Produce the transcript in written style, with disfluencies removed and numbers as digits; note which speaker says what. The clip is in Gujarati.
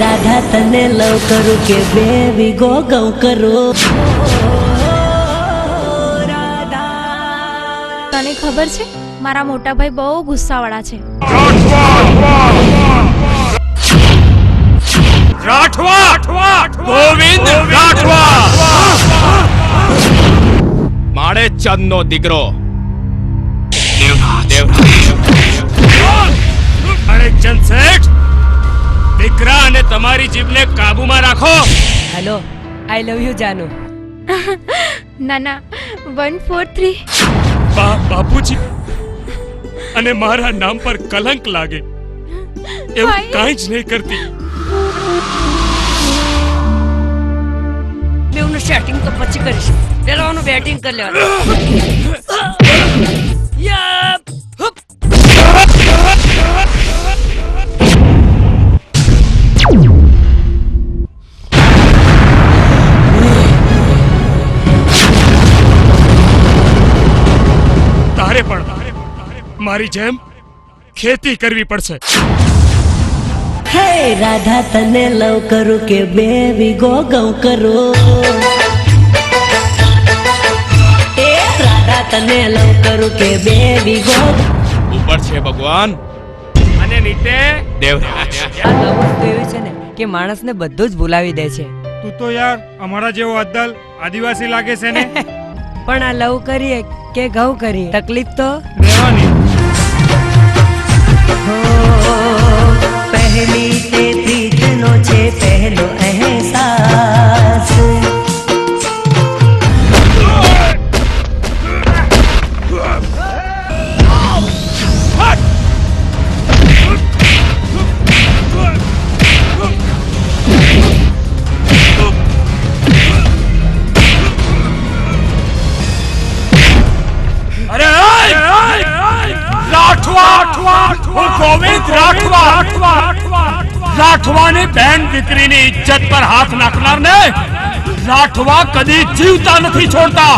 Speaker 1: રાધા તને લવ કરું કે બેબી ગો ગૌ કરું.
Speaker 2: તને ખબર છે મારા મોટા ભાઈ બહુ ગુસ્સાવાળા છે.
Speaker 3: રાઠવા ગોવિંદ રાઠવા માળે ચંદ નો દીકરો માળે ચંદ શેઠ દીકરા અને તમારી જીભને કાબુમાં રાખો.
Speaker 4: Hello, I love you Janu.
Speaker 2: નાના 143
Speaker 3: બાપુજી અને મારા નામ પર કલંક લાગે એવું કાંઈ જ નહીં કરતી.
Speaker 4: બેવનું સેટિંગ તો પછી કરીશ, પેલા ઓનું બેટિંગ કરી લેવાનું.
Speaker 3: તારે પણ મારી જેમ ખેતી કરવી પડશે.
Speaker 1: હે રાધા તને લવ કરું કે બેબી ગો ગૌ કરું. એ રાધા તને લવ કરું કે બેબી ગો.
Speaker 3: ઉપર છે ભગવાન અને નીચે દેવરાજ.
Speaker 4: આ લવ વસ્તુ એવી છે ને કે માણસને બધું જ ભૂલાવી દે છે.
Speaker 5: તું તો યાર અમારા જેવો અદ્દલ આદિવાસી લાગે છે ને.
Speaker 4: પણ આ લવ કરીએ કે ઘઉં કરીએ તકલીફ તો
Speaker 5: રહેવાની.
Speaker 1: પહેલી તે પ્રીતનો છે પહેલો અહેસાસ.
Speaker 3: અરે રાઠવા હું ગોવિંદ રાઠવાની બેન દીકરીની ઇજ્જત પર હાથ નાખનાર ને રાઠવા કદી જીવતા નથી છોડતા.